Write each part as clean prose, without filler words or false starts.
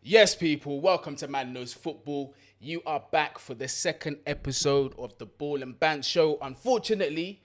Yes, people, welcome to Man Knows Football. You are back for the second episode of the Ball and Bants show. Unfortunately,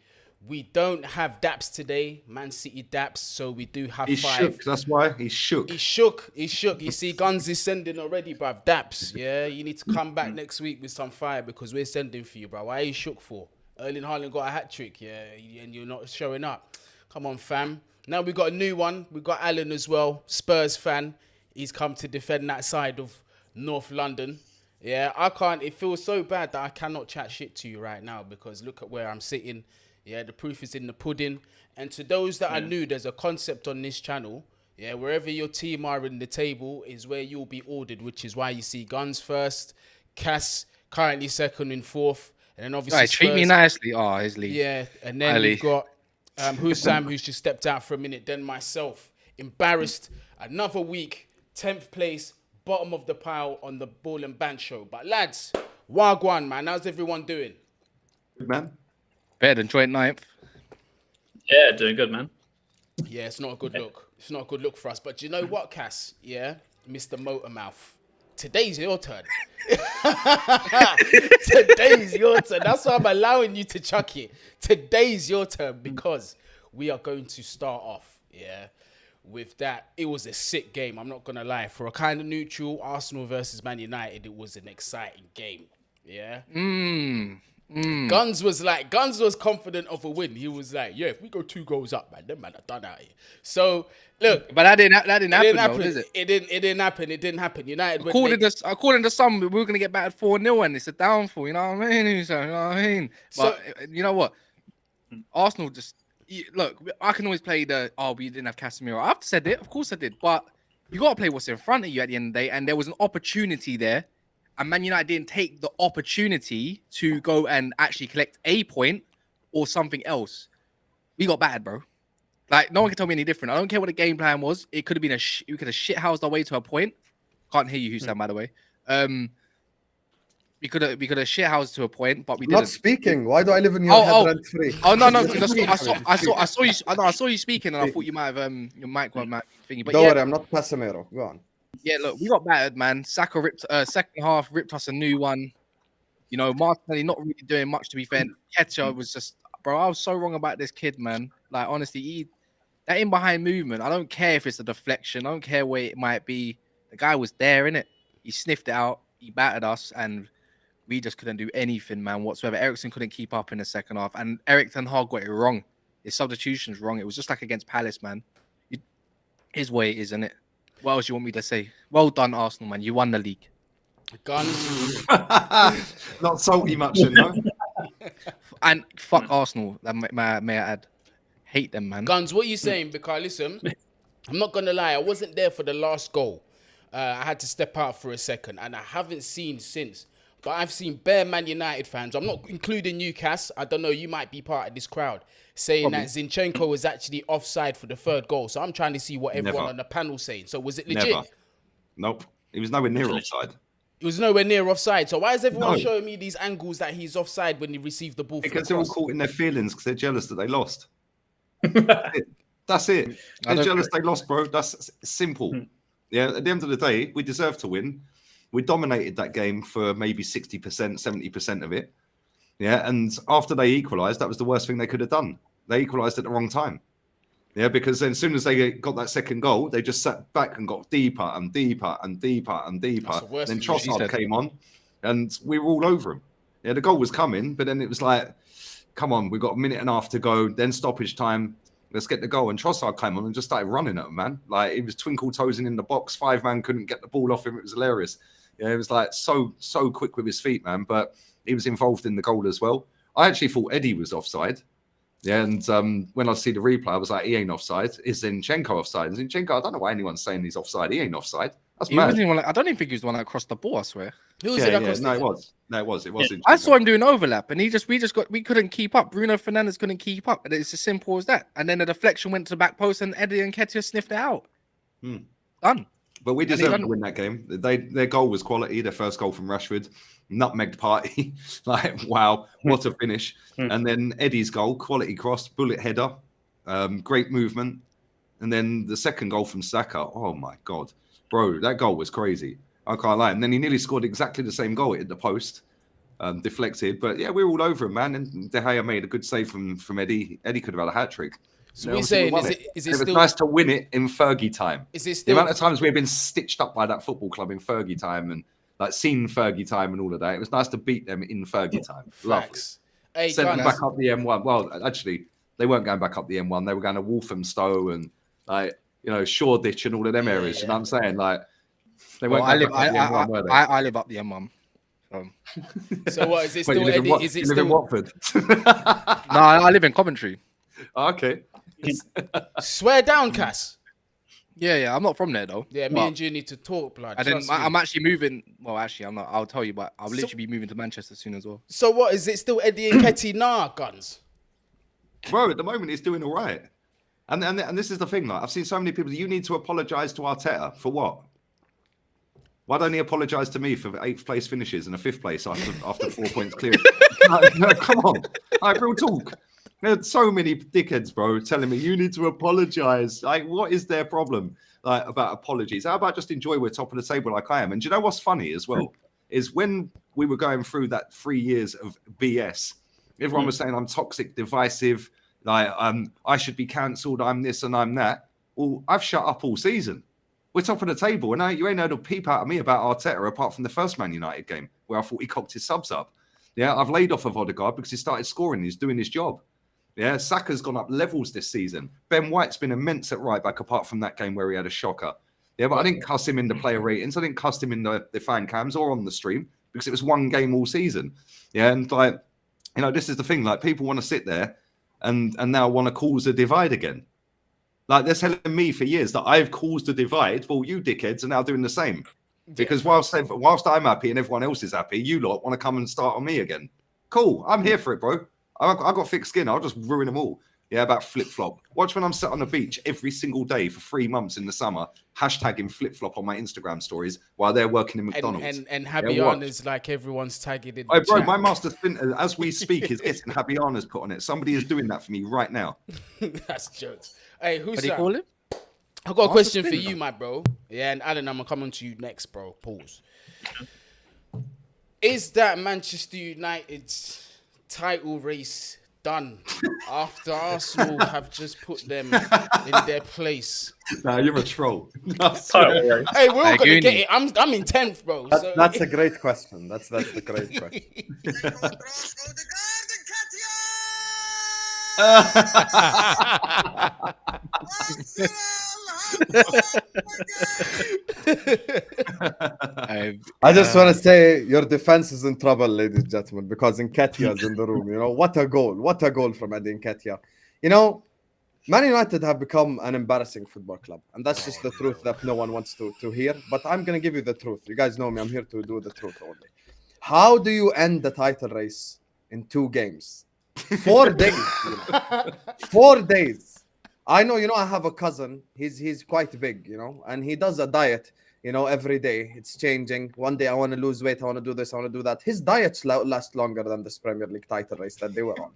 we don't have Daps today, Man City Daps, so we do have He's five. shook. That's why he's shook. He's shook. He's shook. You see, Guns is sending already, bruv. Daps, yeah? You need to come back next week with some fire because we're sending for you, bro. Why are you shook for? Erling Haaland got a hat trick, yeah, and you're not showing up. Come on, fam. Now we got a new one. We got Alan as well, Spurs fan. He's come to defend that side of North London. Yeah, I can't. It feels so bad that I cannot chat shit to you right now because look at where I'm sitting. Yeah, the proof is in the pudding. And to those that are new, there's a concept on this channel. Yeah, wherever your team are in the table is where you'll be ordered, which is why you see Guns first, Kas currently second and fourth, and then obviously Right, treat me Spurs. nicely. Oh, his league. Yeah, and then Ali. you've got Husam, who's just stepped out for a minute. Then myself, embarrassed. Another week, 10th place, bottom of the pile on the Ball and Band show. But lads, wagwan, man. How's everyone doing? Good man. Better than joint ninth. Yeah, doing good, man. Yeah, it's not a good look. It's not a good look for us. But do you know what, Cass? Yeah, Mr. Motormouth. Today's your turn. Today's your turn. That's why I'm allowing you to chuck it. Today's your turn because we are going to start off, yeah, with that. It was a sick game. I'm not going to lie. For a kind of neutral, Arsenal versus Man United, it was an exciting game, yeah. Guns was confident of a win. He was like, yeah, if we go 2 goals up, man, them man are done out here. So, look. But that didn't happen, though, did it? It didn't happen. United According to some, we were going to get battered 4-0 and it's a downfall, you know what I mean? So, you know what I mean? But you know what? Arsenal just... Look, I can always play we didn't have Casemiro. I've said it. Of course I did. But you got to play what's in front of you at the end of the day. And there was an opportunity there. And Man United didn't take the opportunity to go and actually collect a point or something else. We got battered, bro. Like, no one can tell me any different. I don't care what the game plan was. It could have been we could have shithoused our way to a point. Can't hear you, Husam, by the way. We could have shithoused to a point, but we didn't. Not speaking. Why do I live in your head rent free? Oh no, because I saw you. I saw you speaking, and I thought you might have your mic thingy. But Don't worry, I'm not Casemiro. Go on. Yeah, look, we got battered, man. Saka ripped second half, ripped us a new one. You know, Martinelli not really doing much, to be fair. Ketcher was just, bro, I was so wrong about this kid, man. Like, honestly, that in behind movement, I don't care if it's a deflection. I don't care where it might be. The guy was there, innit? He sniffed it out. He battered us, and we just couldn't do anything, man, whatsoever. Ericsson couldn't keep up in the second half, and Eric Ten Hag got it wrong. His substitution's wrong. It was just like against Palace, man. His way it is, isn't it? What else you want me to say? Well done, Arsenal, man. You won the league. Guns. Not salty much, you know. And fuck Arsenal, may I add. Hate them, man. Guns, what are you saying? Because listen, I'm not going to lie. I wasn't there for the last goal. I had to step out for a second, and I haven't seen since. But I've seen bare Man United fans. I'm not including you, Cass. I don't know. You might be part of this crowd saying that Zinchenko was actually offside for the 3rd goal. So I'm trying to see what everyone on the panel saying. So was it legit? Never. Nope. He was nowhere near offside. It was nowhere near offside. So why is everyone showing me these angles that he's offside when he received the ball? Because they're all caught in their feelings because they're jealous that they lost. That's it. They're jealous they lost, bro. That's simple. Yeah, at the end of the day, we deserve to win. We dominated that game for maybe 60%, 70% of it. Yeah, and after they equalised, that was the worst thing they could have done. They equalised at the wrong time. Yeah, because then as soon as they got that second goal, they just sat back and got deeper and deeper and deeper and deeper. Then Trossard came on, and we were all over him. Yeah, the goal was coming, but then it was like, come on, we've got a minute and a half to go, then stoppage time. Let's get the goal. And Trossard came on and just started running at him, man. Like, he was twinkle-toesing in the box. 5-man couldn't get the ball off him. It was hilarious. Yeah, it was like so quick with his feet, man. But he was involved in the goal as well. I actually thought Eddie was offside. Yeah, and when I see the replay, I was like, he ain't offside. Is Zinchenko offside? And Zinchenko, I don't know why anyone's saying he's offside. He ain't offside. That's mad. I don't even think he was the one that crossed the ball, I swear. Who was it? No, it was. It was. Yeah, I saw him doing overlap, and we couldn't keep up. Bruno Fernandes couldn't keep up. And it's as simple as that. And then the deflection went to the back post, and Eddie and Nketiah sniffed it out. Done. But we deserved to win that game. Their goal was quality. Their first goal from Rashford, nutmegged party. Like, wow, what a finish. And then Eddie's goal, quality cross, bullet header, great movement. And then the second goal from Saka, oh my God. bro, that goal was crazy. I can't lie. And then he nearly scored exactly the same goal. It hit the post, deflected. But yeah, we were all over him, man. And De Gea made a good save from Eddie. Eddie could have had a hat trick. So we're saying, is it was still nice to win it in Fergie time. Is it The still amount of times we've been stitched up by that football club in Fergie time and like seen Fergie time and all of that. It was nice to beat them in Fergie time. facts? Hey, Sent them guns. back up the M1. Well, actually, they weren't going back up the M1. They were going to Walthamstow and Shoreditch and all of them areas. You know what I'm saying? Like they weren't. I live. going back up the M1, were they? I live up the M1. So what is it Wait, still? you live in Eddie? Is it you live in still? Watford? No, I live in Coventry. Okay. Swear down, Kas. Yeah. I'm not from there though. Yeah, me and you need to talk, blood. And then trust me. I'm actually moving. Well, actually, I'm not. I'll tell you, but I'll literally be moving to Manchester soon as well. So what is it still? Eddie and Ketty? Nah, guns. Bro, at the moment he's doing all right. And this is the thing, like I've seen so many people. You need to apologise to Arteta for what? Why don't he apologise to me for 8th place finishes and a 5th place after 4 points clear? No, come on, like real talk. There's so many dickheads, bro, telling me you need to apologise. Like, what is their problem? Like about apologies? How about just enjoy we're top of the table like I am? And do you know what's funny as well? Is when we were going through that 3 years of BS, everyone was saying I'm toxic, divisive, like I should be cancelled, I'm this and I'm that. Well, I've shut up all season. We're top of the table, and now you ain't heard a peep out of me about Arteta apart from the first Man United game where I thought he cocked his subs up. Yeah, I've laid off of Odegaard because he started scoring. He's doing his job. Yeah, Saka's gone up levels this season. Ben White's been immense at right back apart from that game where he had a shocker. Yeah, but I didn't cuss him in the player ratings. I didn't cuss him in the fan cams or on the stream because it was one game all season. Yeah, and like, this is the thing. Like, people want to sit there and now want to cause a divide again. Like, they're telling me for years that I've caused a divide. Well, you dickheads are now doing the same. Because whilst I'm happy and everyone else is happy, you lot want to come and start on me again. Cool. I'm here for it, bro. I got thick skin. I'll just ruin them all. Yeah, about flip-flop. Watch when I'm sat on the beach every single day for 3 months in the summer, hashtagging flip-flop on my Instagram stories while they're working in McDonald's. And Habiana's like everyone's tagging in. Oh, bro, my master splinter, as we speak, is getting Habiana's put on it. Somebody is doing that for me right now. That's jokes. Hey, What do you call it? I got a question for you, my bro. Yeah, and Alan, I'm gonna come on to you next, bro. Pause. Is that Manchester United's title race done after Arsenal have just put them in their place? Nah, you're a troll. Title race. Hey, we're all gonna Guni. get it. I'm in 10th, bro. So That's a great question. That's the great question. I just want to say your defense is in trouble, ladies and gentlemen, because Nketiah is in the room. What a goal! What a goal from Eddie Nketiah. Man United have become an embarrassing football club, and that's just the truth that no one wants to hear. But I'm gonna give you the truth. You guys know me. I'm here to do the truth only. How do you end the title race in 2 games? 4 days. 4 days. I know, I have a cousin. He's quite big, and he does a diet, every day. It's changing. One day I want to lose weight. I want to do this. I want to do that. His diets last longer than this Premier League title race that they were on,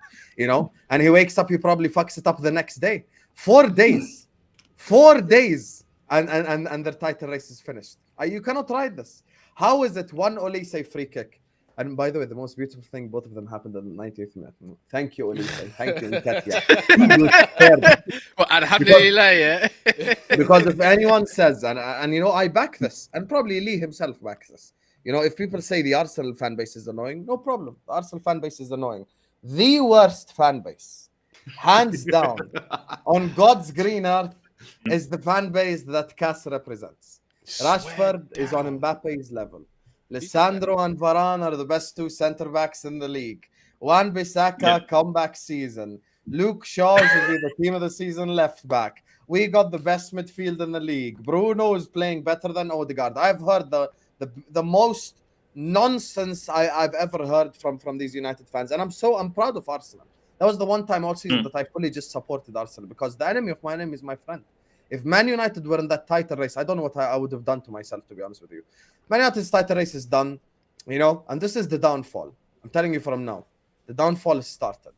and he wakes up, he probably fucks it up the next day. 4 days. 4 days. And their title race is finished. You cannot ride this. How is it one Olise free kick? And by the way, the most beautiful thing, both of them happened in the 90th minute. Thank you, Olise. Thank you, Nketiah. Well, alhamdulillah, yeah. Because if anyone says, and I back this, and probably Lee himself backs this. If people say the Arsenal fan base is annoying, no problem. The Arsenal fan base is annoying. The worst fan base, hands down, on God's green earth, is the fan base that Kas represents. Rashford is on Mbappe's level. Lissandro and Varane are the best 2 centre-backs in the league. Wan-Bissaka comeback season. Luke Shaw should be the team of the season left back. We got the best midfield in the league. Bruno is playing better than Odegaard. I've heard the most nonsense I've ever heard from these United fans, and I'm proud of Arsenal. That was the one time all season that I fully just supported Arsenal, because the enemy of my enemy is my friend. If Man United were in that title race, I don't know what I would have done to myself, to be honest with you. Man United's title race is done, and this is the downfall. I'm telling you from now. The downfall has started.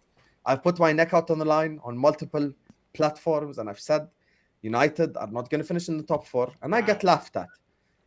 I've put my neck out on the line on multiple platforms, and I've said United are not going to finish in the top 4, and I get laughed at.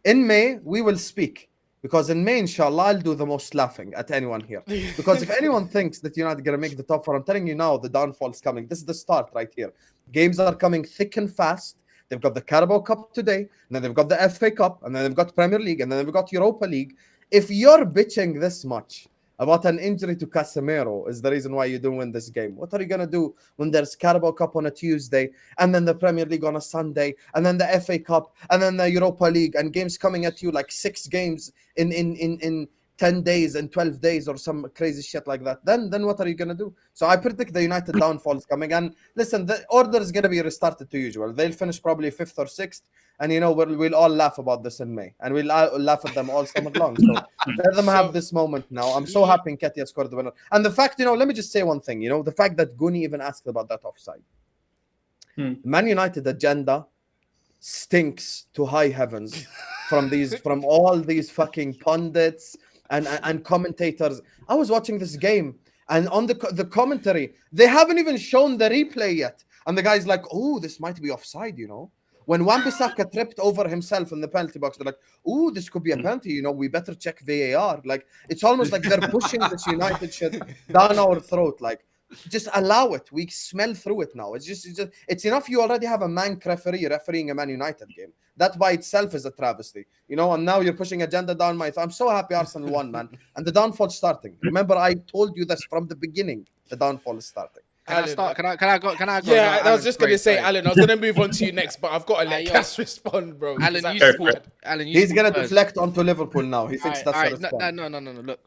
In May, we will speak. Because in May, inshallah, I'll do the most laughing at anyone here. Because if anyone thinks that you're not going to make the top four, I'm telling you now, the downfall is coming. This is the start right here. Games are coming thick and fast. They've got the Carabao Cup today, and then they've got the FA Cup, and then they've got Premier League, and then they've got Europa League. If you're bitching this much about an injury to Casemiro is the reason why you don't win this game, what are you going to do when there's Carabao Cup on a Tuesday, and then the Premier League on a Sunday, and then the FA Cup, and then the Europa League, and games coming at you like 6 games in 10 days and 12 days or some crazy shit like that? Then what are you going to do? So I predict the United downfall is coming. And listen, the order is going to be restarted to usual. They'll finish probably 5th or 6th. And, you know, we'll all laugh about this in May. And we'll laugh at them all summer long. So let them have this moment now. I'm so happy Nketiah scored the winner. And the fact, you know, let me just say one thing. You know, the fact that Guni even asked about that offside. Man United agenda stinks to high heavens from all these fucking pundits and commentators. I was watching this game, and on the commentary, they haven't even shown the replay yet. And the guy's like, oh, this might be offside, you know. When Wan-Bissaka tripped over himself in the penalty box, they're like, oh, this could be a penalty, you know, we better check VAR. Like, it's almost like they're pushing this United shit down our throat. Like, just allow it. We smell through it now. It's enough you already have a Manc referee refereeing a Man United game. That by itself is a travesty, you know, and now you're pushing agenda down my throat. I'm so happy Arsenal won, man. And the downfall's starting. Remember, I told you this from the beginning. The downfall is starting. Can I start? Can I go? Yeah, no, I was just going to say, Alan, I was going to move on to you next, but I've got to let Kas respond, bro. Alan, He's going to deflect onto Liverpool now. He thinks that's a response. No. Look,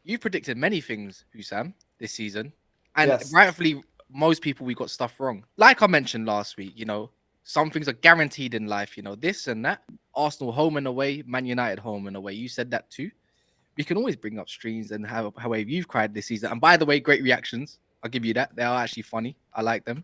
you predicted many things, Husam, this season. And rightfully, most people, we got stuff wrong. Like I mentioned last week, you know, some things are guaranteed in life, you know, this and that. Arsenal home and away, Man United home and away. You said that too. We can always bring up streams and how you've cried this season. And by the way, great reactions. I'll give you that. They are actually funny. I like them.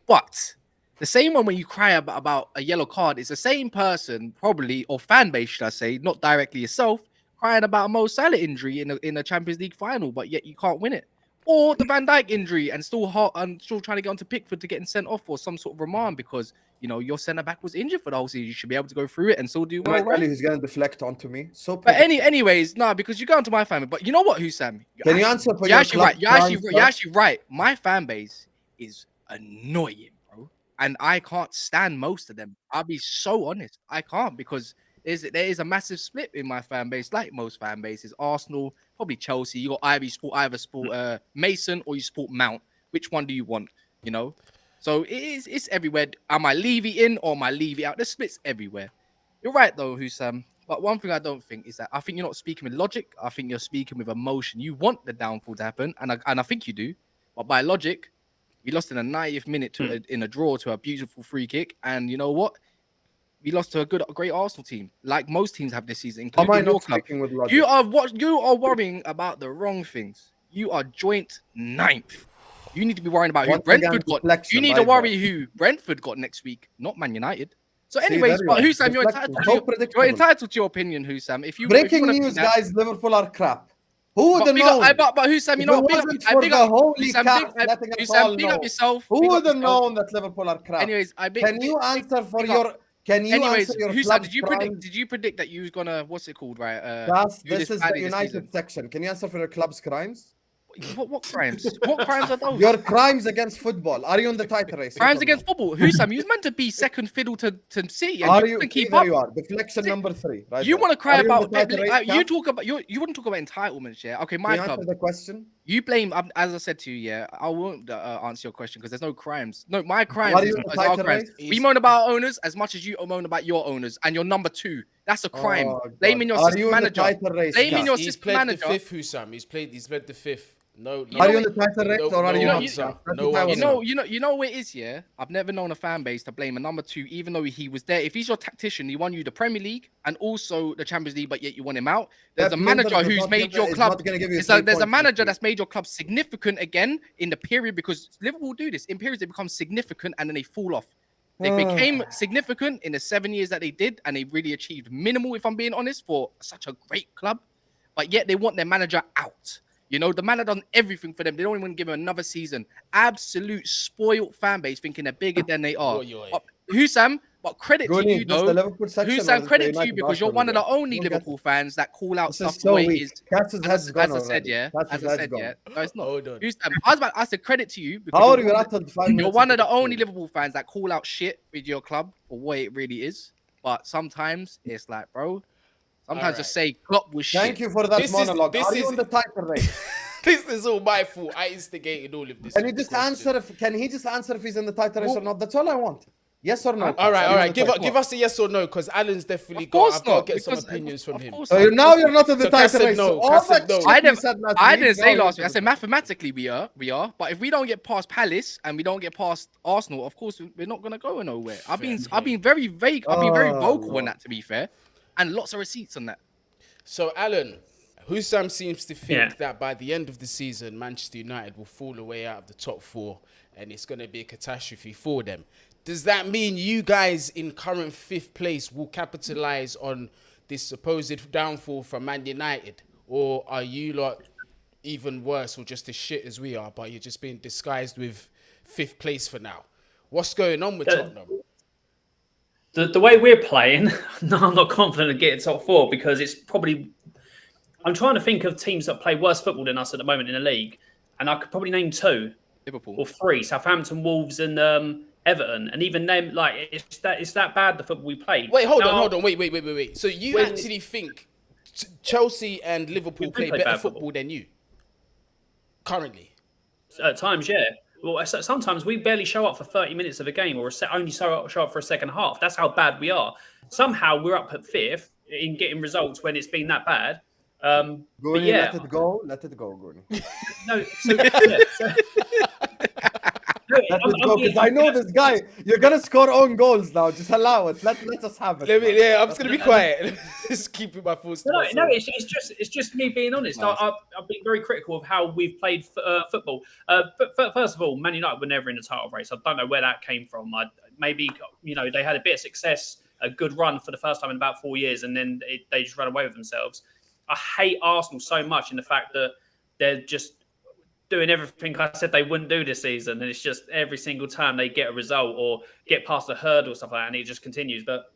But the same one when you cry about a yellow card, it's the same person, probably, or fan base, should I say, not directly yourself, crying about a Mo Salah injury in a Champions League final, but yet you can't win it. Or the Van Dijk injury and still trying to get onto Pickford to getting sent off for some sort of remand because, you know, your centre-back was injured for the whole season. You should be able to go through it and still do well, right? He's going to deflect onto me. So, but anyways, because you go into my family. But you know what, Husam? Can you answer for you're actually right. You're actually right. My fan base is annoying, bro. And I can't stand most of them. I'll be so honest. I can't because there is a massive split in my fan base, like most fan bases. Arsenal, probably Chelsea. You got either support Mason or you support Mount. Which one do you want? You know. So it's everywhere. Am I Levy in or am I Levy out? There's splits everywhere. You're right though, Husam. But one thing I don't think is that I think you're not speaking with logic. I think you're speaking with emotion. You want the downfall to happen, and I think you do. But by logic, we lost in a 90th minute in a draw to a beautiful free kick, and you know what? We lost to a great Arsenal team, like most teams have this season, including your club. You are worrying about the wrong things. You are joint 9th. You need to be worrying about who Brentford got. You need to worry who Brentford got next week, not Man United. So, anyways, but Husam, you're entitled to your opinion, Husam. If you breaking news, guys, Liverpool are crap. Who would have known? But Husam, you know what? Big up yourself. Who would have known that Liverpool are crap? Anyways, can you answer for your? Can you answer your Husam, did you predict that you was gonna what's it called, right? This is the United section. Can you answer for your club's crimes? What crimes? What crimes are those? Your crimes against football. Are you in the title race? Crimes against football. Husam, you was meant to be second fiddle to City. Are you? There you are. Deflection number 3. Right. You want to cry about? You talk about you wouldn't talk about entitlements, yeah? Okay, my club. Answer the question. You blame, as I said to you, yeah. I won't answer your question because there's no crimes. No, my crimes is our crimes. We moan about our owners as much as you moan about your owners, and you're number 2. That's a crime. Blaming your assistant manager. Blaming your assistant manager. He's played the 5th, Husam. He's played the 5th. No, are you in the title race or are you not? You know what it is, yeah? I've never known a fan base to blame a number 2, even though he was there. If he's your tactician, he won you the Premier League and also the Champions League, but yet you want him out. There's a manager who's made your club. There's a manager that's made your club significant again in the period because Liverpool do this. In periods, they become significant and then they fall off. They became significant in the 7 years that they did, and they really achieved minimal, if I'm being honest, for such a great club. But yet they want their manager out. You know, the man had done everything for them. They don't even give him another season. Absolute spoiled fan base thinking they're bigger than they are. Husam, But credit to Guni, you, does though. the Liverpool section or Husam, the credit to you United because you're Arsenal one of the again? only Don't get Liverpool fans that call out This stuff is the so way it weak. is. Cass's head's gone As I said, already. yeah. Cass's As I head's said, gone. yeah. No, it's not. Hold on. Husam, I said credit to you because How are you're you one, rattled 5 you're minutes? one of into the only game? Liverpool fans that call out shit with your club for what it really is. But sometimes it's like, bro, sometimes just say Klopp was shit. Thank you for that This is- monologue. this Are you is- on the title race? This is all my fault. I instigated all of this. Can you just answer if can he just answer if he's in the title race or not? That's all I want. Yes or no? All right, Cass? all Are you right. in the Give us a yes or no, because Alan's definitely Of course I've got not. to get some because- opinions from of him. course So not. now you're not in the So Cass title said race. no. So all Cass that said no. shit I you didn't, said last I week, didn't now say you're last week. I in said the- mathematically we are. But if we don't get past Palace and we don't get past Arsenal, of course we're not gonna go nowhere. I've been very vague. I've been very Oh, vocal on Lord. that, to be fair, and lots of receipts on that. So, Alan, Husam seems to think Yeah. that by the end of the season, Manchester United will fall away out of the top 4 and it's going to be a catastrophe for them. Does that mean you guys in current 5th place will capitalize on this supposed downfall from Man United? Or are you lot even worse or just as shit as we are, but you're just being disguised with 5th place for now? What's going on with Tottenham? The way we're playing, no, I'm not confident of getting top 4 because it's probably. I'm trying to think of teams that play worse football than us at the moment in the league, and I could probably name 2 Liverpool. or 3: Southampton, Wolves, and Everton. And even them, like it's that bad the football we play. Wait, hold on. Wait. So you When- actually think Chelsea and Liverpool We do play play better bad football football. than you? Currently. At times, yeah. Well, sometimes we barely show up for 30 minutes of a game, or only show up for a second half. That's how bad we are. Somehow we're up at 5th in getting results when it's been that bad. But Guni, yeah, let it go, Guni. no. So, yeah, no, Let it go, because I know this guy. You're gonna score own goals now. Just allow it. Let us have it. man. I'm just gonna be quiet. Just keeping my thoughts to myself. No, it's just me being honest. I've been very critical of how we've played football. First of all, Man United were never in the title race. I don't know where that came from. Maybe they had a bit of success, a good run for the first time in about 4 years, and then they just ran away with themselves. I hate Arsenal so much in the fact that they're just doing everything I said they wouldn't do this season, and it's just every single time they get a result or get past a hurdle or stuff like that, and it just continues. But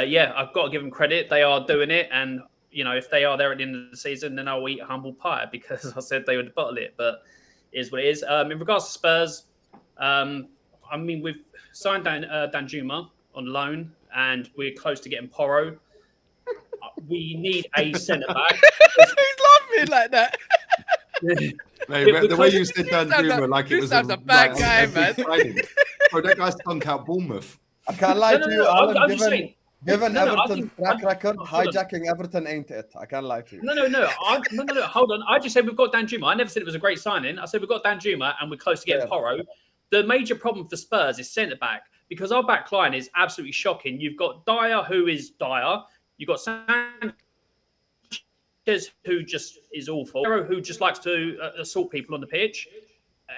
yeah, I've got to give them credit. They are doing it, and if they are there at the end of the season, then I'll eat humble pie because I said they would bottle it. But it is what it is. In regards to Spurs, we've signed Danjuma on loan, and we're close to getting Porro. We need a centre back. He's laughing like that. Mate, the way you said Dan Juma, like it was Husam's a bad guy, man. Bro, that guy stunk out Bournemouth. I can't lie to you, Alan. I'm just saying. Given No, I Everton's think- track record, hold on. hijacking Everton ain't it. I can't lie to you. No. Hold on. I just said we've got Danjuma. I never said it was a great signing. I said we've got Danjuma and we're close to getting Yeah. Porro. The major problem for Spurs is centre back because our back line is absolutely shocking. You've got Dyer, who is Dyer. You've got Sanchez, who just is awful. Who just likes to assault people on the pitch.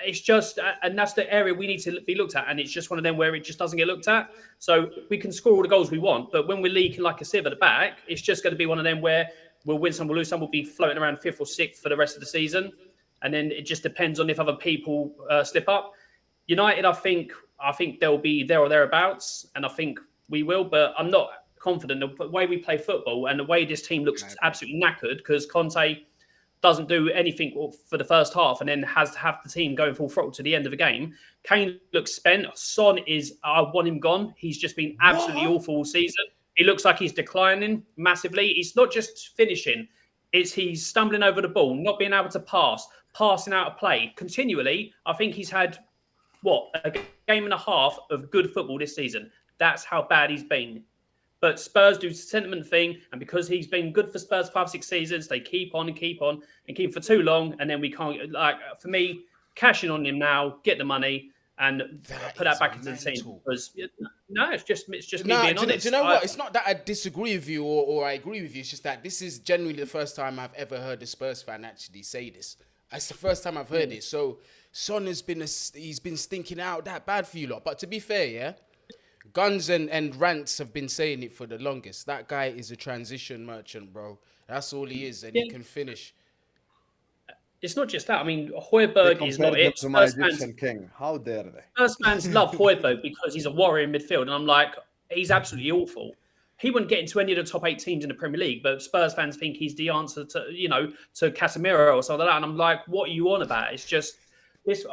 It's just, and that's the area we need to be looked at. And it's just one of them where it just doesn't get looked at. So we can score all the goals we want, but when we're leaking like a sieve at the back, it's just going to be one of them where we'll win some, we'll lose some, we'll be floating around 5th or 6th for the rest of the season. And then it just depends on if other people slip up. United, I think they'll be there or thereabouts, and I think we will, but I'm not confident. The way we play football and the way this team looks absolutely knackered because Conte doesn't do anything for the first half and then has to have the team going full throttle to the end of the game. Kane looks spent. Son I want him gone. He's just been absolutely awful all season. He looks like he's declining massively. It's not just finishing. He's stumbling over the ball, not being able to pass, passing out of play continually. I think he's had, a game and a half of good football this season. That's how bad he's been. But Spurs do the sentiment thing, and because he's been good for Spurs 5-6 seasons, they keep on and keep for too long, and then we can't. For me, cash in on him now, get the money, and put that back into the team. Because it's just me being honest. Do you know what? It's not that I disagree with you or I agree with you. It's just that this is genuinely the first time I've ever heard a Spurs fan actually say this. It's the first time I've heard it. So Son he's been stinking out that bad for you lot. But to be fair, yeah. Guns and Rants have been saying it for the longest. That guy is a transition merchant, bro. That's all he is, and he can finish. It's not just that. I mean, Højbjerg is not it. To my Egyptian king. How dare they? Spurs fans love Højbjerg because he's a warrior in midfield, and I'm like, he's absolutely awful. He wouldn't get into any of the top 8 teams in the Premier League, but Spurs fans think he's the answer to, to Casemiro or something like that. And I'm like, what are you on about? It's just this.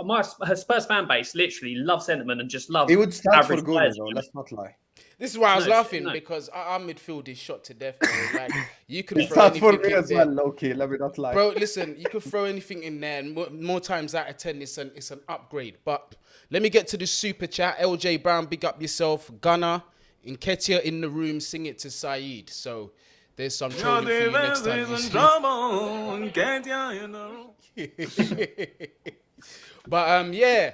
Her Spurs fan base literally loves sentiment and just loves. He would start for average Guni, players. though. Let's not lie. This is why I was No, laughing no. because our midfield is shot to death. Bro. Like you could throw Start for anything me in as there. well, low key. Let me not lie. Bro, listen, you could throw anything in there, and more times out of 10, it's an upgrade. But let me get to the super chat. LJ Brown, big up yourself. Gunner, Nketiah in the room, sing it to Saeed. So there's some trolling for you next time. But yeah,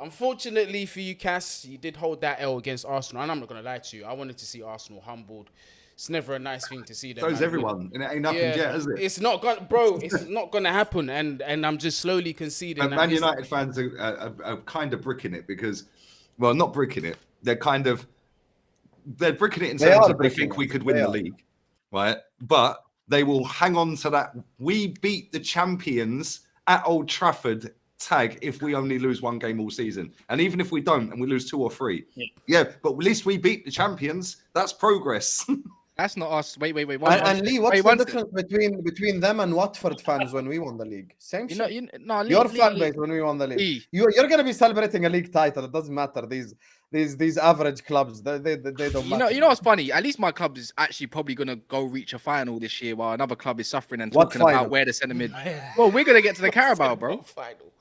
unfortunately for you, Cass, you did hold that L against Arsenal, and I'm not gonna lie to you. I wanted to see Arsenal humbled. It's never a nice thing to see them. So is everyone, and it ain't happened yet, is it? It's not gonna, bro. It's not gonna happen, and I'm just slowly conceding. And Man United fans are kind of bricking it because, well, not bricking it. They're bricking it in terms of they think we could win the league, right? But they will hang on to that. We beat the champions at Old Trafford tag if we only lose one game all season, and even if we don't and we lose 2 or 3, but at least we beat the champions. That's progress. That's not us. Wait. And Lee, what's the difference between them and Watford fans when we won the league? Same shit. Your fan base when we won the league. You're gonna be celebrating a league title. It doesn't matter. These average clubs, they don't matter. You know what's funny? At least my club is actually probably gonna go reach a final this year, while another club is suffering and talking about where the centre mid. Well, we're gonna get to the Carabao, bro.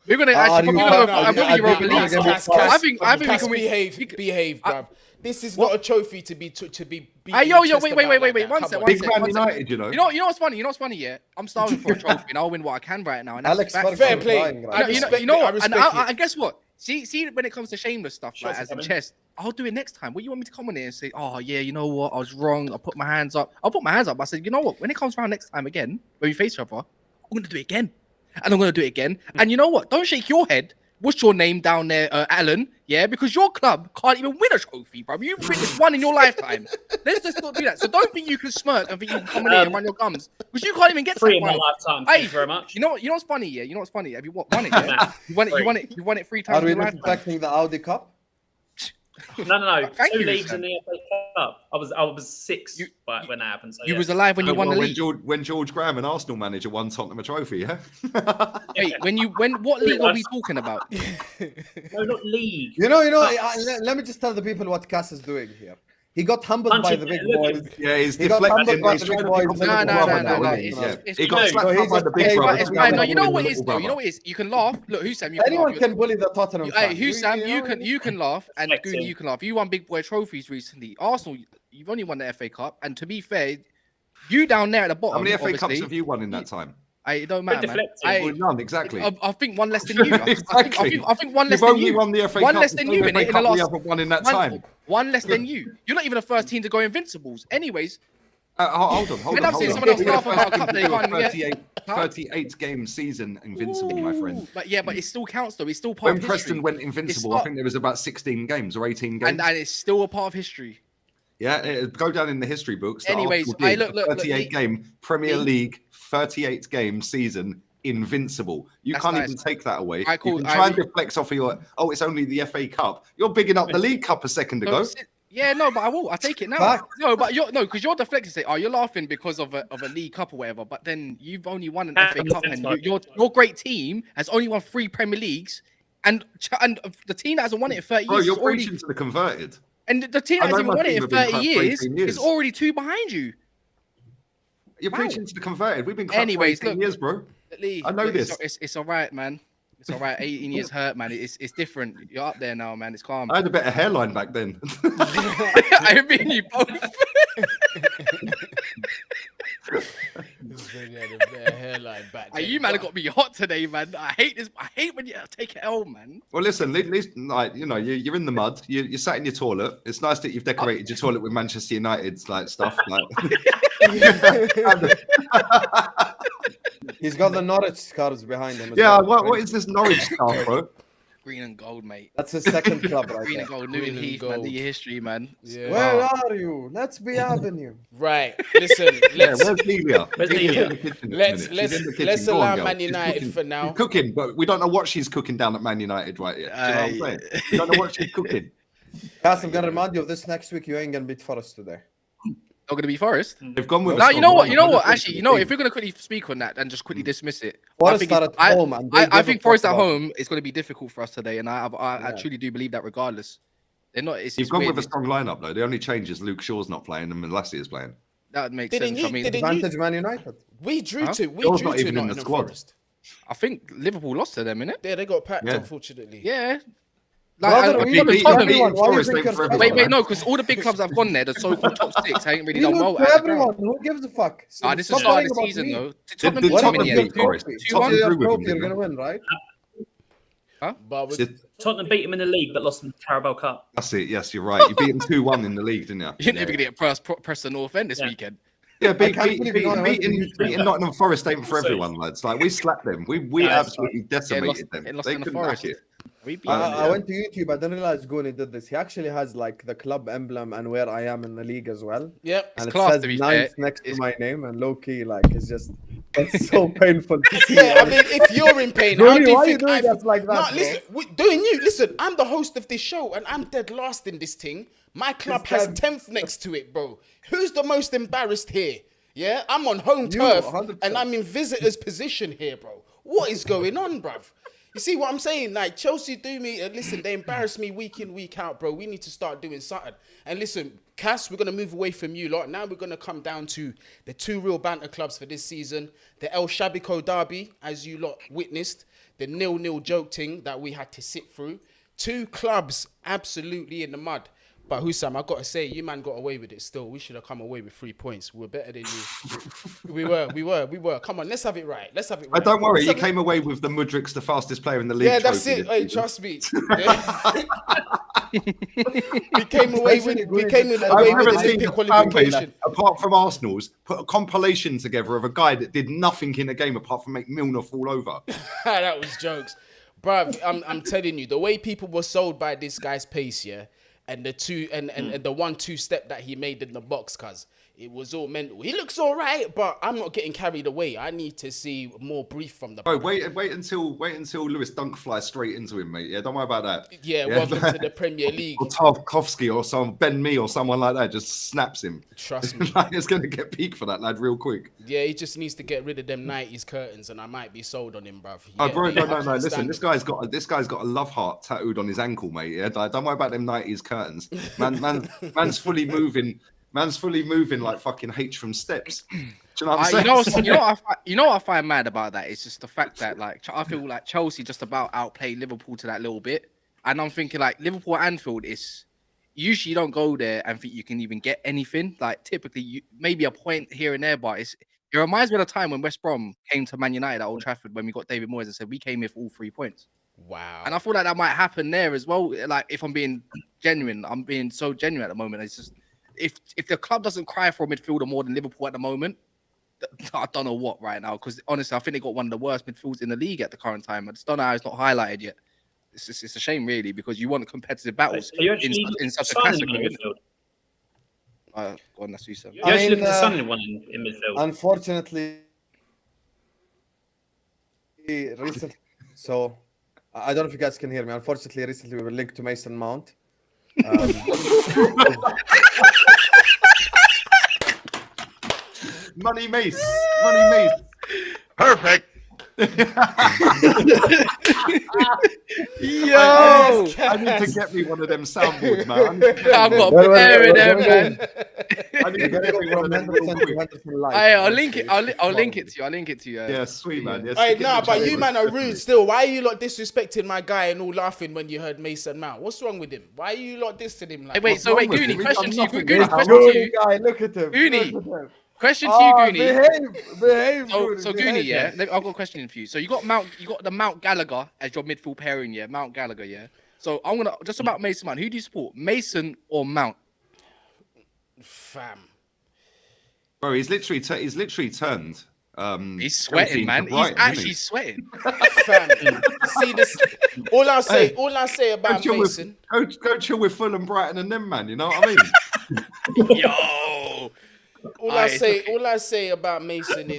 We're gonna actually I think we can behave, bro. This is not a trophy to be. Wait. One second. Big Man United, you know. You know what's funny? Yeah, I'm starving for a trophy, and I'll win what I can right now. And that's Alex, fair play. You know what? And guess what? See, when it comes to shameless stuff, like as in chess, I'll do it next time. What you want me to come on here and say, oh yeah, you know what? I was wrong. I'll put my hands up. I said, you know what? When it comes around next time again, when we face each other, I'm gonna do it again, and I'm gonna do it again. And you know what? Don't shake your head. What's your name down there, Alan? Yeah, because your club can't even win a trophy, bro. You've witnessed one in your lifetime. Let's just not do that. So don't think you can smirk and think you can come in here and run your gums, because you can't even get to 3 in my lifetime. Thank you very much. You know what's funny? Yeah, you know what's funny? Have you won it? Yeah? You won it 3 times. Are we in your not lifetime. expecting the Audi Cup? No. Thank 2 you, leagues Husam. in the FA Cup. I was 6 when that happened. So, You was alive when you won the league. When George Graham, an Arsenal manager, won Tottenham a trophy, yeah? Wait, what league are we talking about? No, not league. Let me just tell the people what Cass is doing here. He got humbled by the big boys. Yeah, he's He got deflecting. humbled by He's the trying big to boys. become the No. little brother now, isn't he? It's He got no, slapped he's up by just- the big hey, brother. It's so fine. now No, he's you know the what it little is though. You brother. know what it is. You can laugh. Look, Husam, you can Anyone laugh. can bully the Tottenham fan. Hey, Husam, you can laugh, and Respect Guni, him. you can laugh. You won big boy trophies recently. Arsenal, you've only won the FA Cup, and to be fair, you down there at the bottom. How many FA Cups obviously, have you won in that time? It don't matter, man. deflecting. Well, none, exactly. I think one less than you. Exactly. I think one less You've than only you. won the FA One Cup. less than the you only in FA the Cup we last. haven't won in that time. One less than you. You're not even the first team to go invincibles. Anyways, Hold on. And I've seen someone else We're the laugh about first cup team they to do a can't get. 38 game season invincible, my friend. But it still counts though. It's still part When of history. Preston went invincible, not- I think there was about 16 games or 18 games. and it's still a part of history. Yeah, it'd go down in the history books. that Anyways, Arsenal did look, a 38 game Premier Lee- League, 38 game season invincible. You That's can't nice. even take that away. Alright, cool. You can try and deflect off of your, it's only the FA Cup. You're bigging up the League Cup a second ago. Yeah, no, but I will. I take it now. Fact. No, but because you're deflecting. Say, you're laughing because of a League Cup or whatever. But then you've only won an FA Cup, and your great team has only won 3 Premier Leagues, and the team that hasn't won it in 30 Bro, years you're is already, preaching to the converted. and the team I that know hasn't my won it team in have been 30 crap for years 18 years. is already 2 behind you. You're Wow. preaching to the converted. We've been crap Anyways, for 18 look. years, bro. Lee, I know look, this. It's all right, man. It's all right. 18 years hurt, man. It's different. You're up there now, man. It's calm. I had a better hairline back then. I mean, you both. You man have got me hot today, man. I hate this. I hate when you take it L, man. Well, listen, at least, like, you know, you're in the mud. You sat in your toilet. It's nice that you've decorated your toilet with Manchester United's like stuff. Like, He's got the Norwich scarves behind him. as yeah, well. what is this Norwich stuff, bro? Green and gold, mate. That's his second club right Green there. and gold. Green Newton and Heath, man. gold. Do your history, man. Yeah. Where are you? Let's be Avenue. Right. Listen, Yeah, let's where's Delia? Where's Delia's Delia? in the kitchen this minute. She's in the kitchen. let's Go on, allow girl. Man She's United cooking. for now. She's cooking, but we don't know what she's cooking down at Man United right yet. Do you know what I'm saying? We don't know what she's cooking. Guys, I'm gonna remind you of this next week. You ain't gonna beat Forest today. Not going to be Forest. They've gone with. No, a you know strong what? You know lineup. what? Actually, you know, if we're going to quickly speak on that and just quickly dismiss it, Forest are at home, and they I give a think Forest fuck at about home is going to be difficult for us today, and I truly do believe that. Regardless, they're not. You've gone with a strong lineup though. The only change is Luke Shaw's not playing and Malassi is playing. That makes Didn't sense. you- I mean, didn't Advantage Man United. We drew Huh? to we Shaw's drew not to even in the Nottingham squad. Forest. I think Liverpool lost to them, innit? Yeah, they got packed, Yeah. unfortunately. Yeah. Brother, I we think beat Tottenham- everyone. Why you Forest think ain't you're for special? everyone, Wait, man. no, because all the big clubs that have gone there, the so-called top six, ain't really We done lose well. to at the everyone. ground. Who gives a fuck? This is the Stop start worrying of the about season, me. though. Did Tottenham Tottenham Tottenham beat in the end. Forest? 2-1? Tottenham You're drew with broke, them, you're didn't gonna win, right? But with, they? Tottenham beat him in the league, but lost in the Carabao Cup. That's it. Yes, you're right. You beat them 2-1 in the league, didn't you? You're never going to get press the North End this Yeah. weekend. Yeah, can't believe you don't want to use beating Nottingham Forest ain't for So- everyone, lads. Like we slapped them. We Yeah, absolutely decimated them. It lost They in the couldn't Forest. back it. We beat I went to YouTube. I didn't realize Guni did this. He actually has like the club emblem and where I am in the league as well. yep. And it class, says to be ninth fair. next to my name, and low key, like it's just it's so painful to see. Yeah, I mean, if you're in pain, how Guni, do you why are you think doing I that like that? No, bro? listen, listen, I'm the host of this show and I'm dead last in this thing. My club has dead. 10th next to it, bro. Who's the most embarrassed here? Yeah, I'm on home You, turf 100%. and I'm in visitor's position here, bro. What is going on, bruv? You see what I'm saying? Like, Chelsea do me, listen, they embarrass me week in, week out, bro. We need to start doing something. And listen, Kas, we're going to move away from you lot. Now we're going to come down to the two real banter clubs for this season. The El Shabbyco Derby, as you lot witnessed. The 0-0 joke thing that we had to sit through. Two clubs absolutely in the mud. But Husam, I got to say, you man got away with it still. We should have come away with 3 points. We were better than you. we were. Come on, let's have it right. Don't worry, you came away with the Mudrik's the fastest player in the league. Yeah, that's trophy it. this Hey, season. trust me. Yeah. we came away with I've the never seen Olympic a fan base, qualification. apart from Arsenal's, put a compilation together of a guy that did nothing in the game apart from make Milner fall over. That was jokes. Bruv, I'm telling you, the way people were sold by this guy's pace, yeah, and the two and the 1-2 step that he made in the box, cuz it was all mental. He looks all right, but I'm not getting carried away. I need to see more brief from the. Oh, wait until Lewis Dunk flies straight into him, mate. Yeah, don't worry about that. Yeah, welcome to the Premier League. Or Tarkovsky or some Ben Mee or someone like that just snaps him. Trust me. It's going to get peak for that lad real quick. Yeah, he just needs to get rid of them 90s curtains, and I might be sold on him, bruv. Oh, Yeah, bro, I no. can't Listen, stand this him. guy's got a love heart tattooed on his ankle, mate. Yeah, don't worry about them 90s curtains. Man's fully moving. Man's fully moving like fucking H from Steps. Do you know what I'm saying? You know what I find mad about that? It's just the fact that like I feel like Chelsea just about outplayed Liverpool to that little bit, and I'm thinking like Liverpool at Anfield is usually you don't go there and think you can even get anything. Like typically, maybe a point here and there, but it reminds me of the time when West Brom came to Man United at Old Trafford when we got David Moyes and said we came here for all 3 points. Wow. And I feel like that might happen there as well. Like if I'm being genuine, I'm being so genuine at the moment. It's just if the club doesn't cry for a midfielder more than Liverpool at the moment, I don't know what right now. Because honestly, I think they got one of the worst midfields in the league at the current time. I just don't know how it's not highlighted yet. It's a shame really because you want competitive battles Are you actually in such a signing classic. in midfield? Go on, that's you, Sam. You actually looking to mean, sign one in midfield? Unfortunately, recently, so I don't know if you guys can hear me. Unfortunately, recently we were linked to Mason Mount. Money Mace. Perfect. Yo, I need to get me one of them soundboards, man. I've got Wait, pair of them, wait, man. I need We to gotta get go me one from of them real Henderson to quick. Henderson Live. I'll link it. I'll link it to you. I'll link it to you. Yeah, sweet man. Yes, Hey, stick it in nah, the but chat you room. man are rude still. Why are you lot disrespecting my guy and all laughing when you heard Mason Mount? What's wrong with him? Why are you lot dissing him like? Hey, wait, what's so wrong wait, with Guni, him? question to you. nothing. Guni, How question to Guni you. guy, look at him. Guni. Look at him. Question to you, Guni. Behave, So behave, Guni, yeah, I've got a question for you. So you got the Mount Gallagher as your midfield pairing, yeah, Mount Gallagher, yeah. So I'm gonna just about Mason Mount. Who do you support, Mason or Mount? Fam. Bro, he's literally turned. He's sweating, man. Brighton, He's isn't actually he? sweating. Fam. See this? All I say about Go chill, Mason. go chill with Fulham, Brighton, and them, man. You know what I mean? Yo. All I say about Mason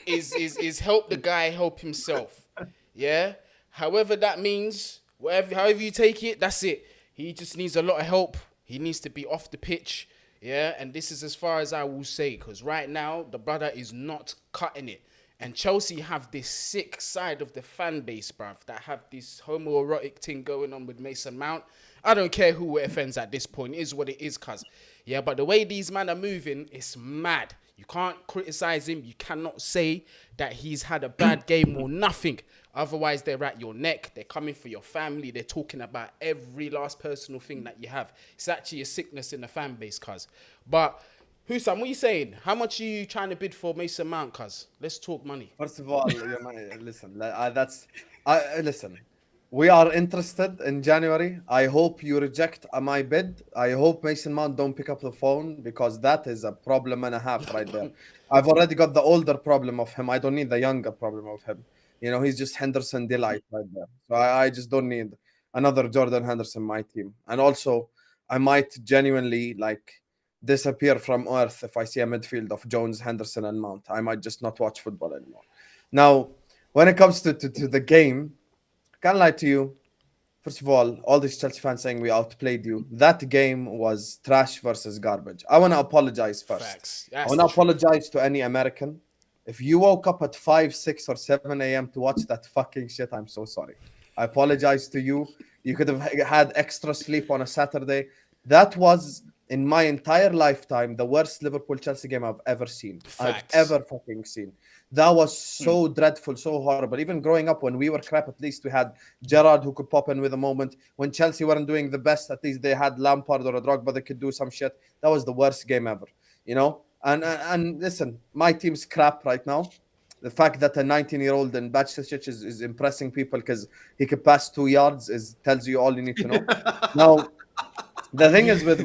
is help the guy help himself. Yeah. However that means, however you take it, that's it. He just needs a lot of help. He needs to be off the pitch. Yeah, and this is as far as I will say, because right now, the brother is not cutting it. And Chelsea have this sick side of the fan base, bruv, that have this homoerotic thing going on with Mason Mount. I don't care who it offends at this point. It is what it is, cuz. Yeah, but the way these men are moving, it's mad. You can't criticize him. You cannot say that he's had a bad game or nothing. Otherwise, they're at your neck. They're coming for your family. They're talking about every last personal thing that you have. It's actually a sickness in the fan base, cuz. But, Husam, what are you saying? How much are you trying to bid for Mason Mount, cuz? Let's talk money. First of all, listen, listen. We are interested in January. I hope you reject my bid. I hope Mason Mount don't pick up the phone, because that is a problem and a half right there. I've already got the older problem of him. I don't need the younger problem of him. You know, he's just Henderson delight right there. So I just don't need another Jordan Henderson in my team. And also, I might genuinely disappear from earth if I see a midfield of Jones, Henderson, and Mount. I might just not watch football anymore. Now, when it comes to the game, can't lie to you. First of all these Chelsea fans saying we outplayed you. That game was trash versus garbage. I want to apologize first. Facts. I want to apologize to any American. If you woke up at 5, 6, or 7 a.m. to watch that fucking shit, I'm so sorry. I apologize to you. You could have had extra sleep on a Saturday. That was, in my entire lifetime, the worst Liverpool-Chelsea game I've ever seen. Facts. I've ever fucking seen. That was so dreadful, so horrible. Even growing up, when we were crap, at least we had Gerrard who could pop in with a moment. When Chelsea weren't doing the best, at least they had Lampard or a Drogba that could do some shit. That was the worst game ever, you know? And listen, my team's crap right now. The fact that a 19-year-old in Bajcetic is impressing people because he could pass 2 yards tells you all you need to know. Now, the thing is with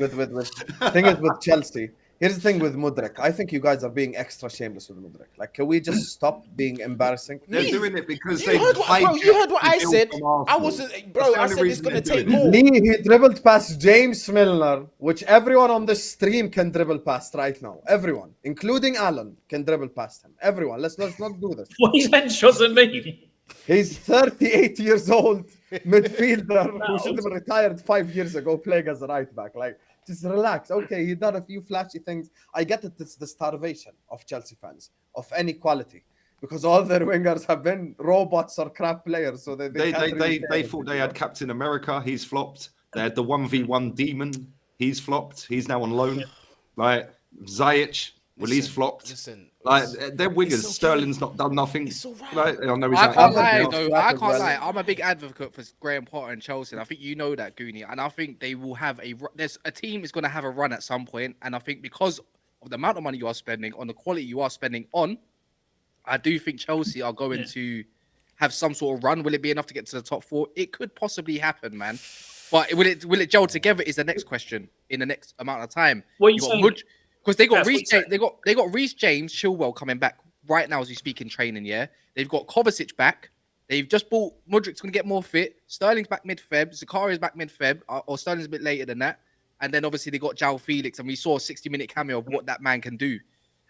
Chelsea. Here's the thing with Mudryk. I think you guys are being extra shameless with Mudryk. Can we just stop being embarrassing? They're doing it because You heard what I said. I wasn't, bro. I said it's gonna take more. He dribbled past James Milner, which everyone on the stream can dribble past right now. Everyone, including Alan, can dribble past him. Everyone. Let's not do this. What he's meant doesn't mean. He's 38 years old, midfielder who should have retired 5 years ago, playing as a right back. Just relax. Okay, he done a few flashy things. I get it. It's the starvation of Chelsea fans of any quality, because all their wingers have been robots or crap players. So they thought they had Captain America. He's flopped. They had the 1v1 demon. He's flopped. He's now on loan. Ziyech. Well, he's flopped. They're wingers. Okay. Sterling's not done nothing. It's all right. I know he's I out can't there. lie, though. I can't lie. I'm a big advocate for Graham Potter and Chelsea. And I think you know that, Guni. And I think they will have there's a team is going to have a run at some point. And I think because of the amount of money you are spending on the quality you are spending on, I do think Chelsea are going to have some sort of run. Will it be enough to get to the top 4? It could possibly happen, man. But will it gel together is the next question in the next amount of time. What are you saying? Because they got Reece James, they got Reece James, Chilwell coming back right now as we speak in training. Yeah, they've got Kovacic back. They've just bought Mudryk's going to get more fit. Sterling's back mid-Feb. Zakaria's back mid-Feb, or Sterling's a bit later than that. And then obviously they got João Felix, and we saw a 60-minute cameo of what that man can do.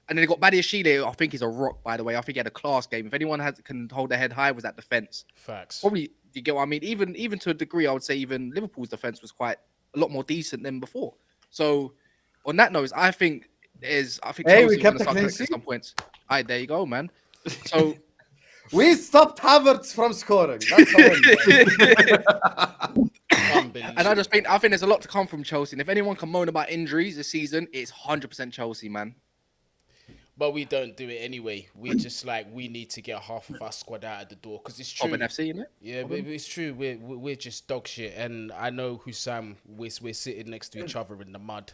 And then they got Badiashile. I think he's a rock, by the way. I think he had a class game. If anyone can hold their head high, was that defense. Facts. Probably, you get what I mean. Even to a degree, I would say even Liverpool's defense was quite a lot more decent than before. So on that note, I think we kept the clean sheet at some points. All right, there you go, man. So we stopped Havertz from scoring. That's and I think there's a lot to come from Chelsea. And if anyone can moan about injuries this season, it's 100% Chelsea, man. But we don't do it anyway. We just we need to get half of our squad out of the door, because it's true. FC, innit? Yeah, but it's true. We're just dog shit, and I know Husam. We're sitting next to each other in the mud.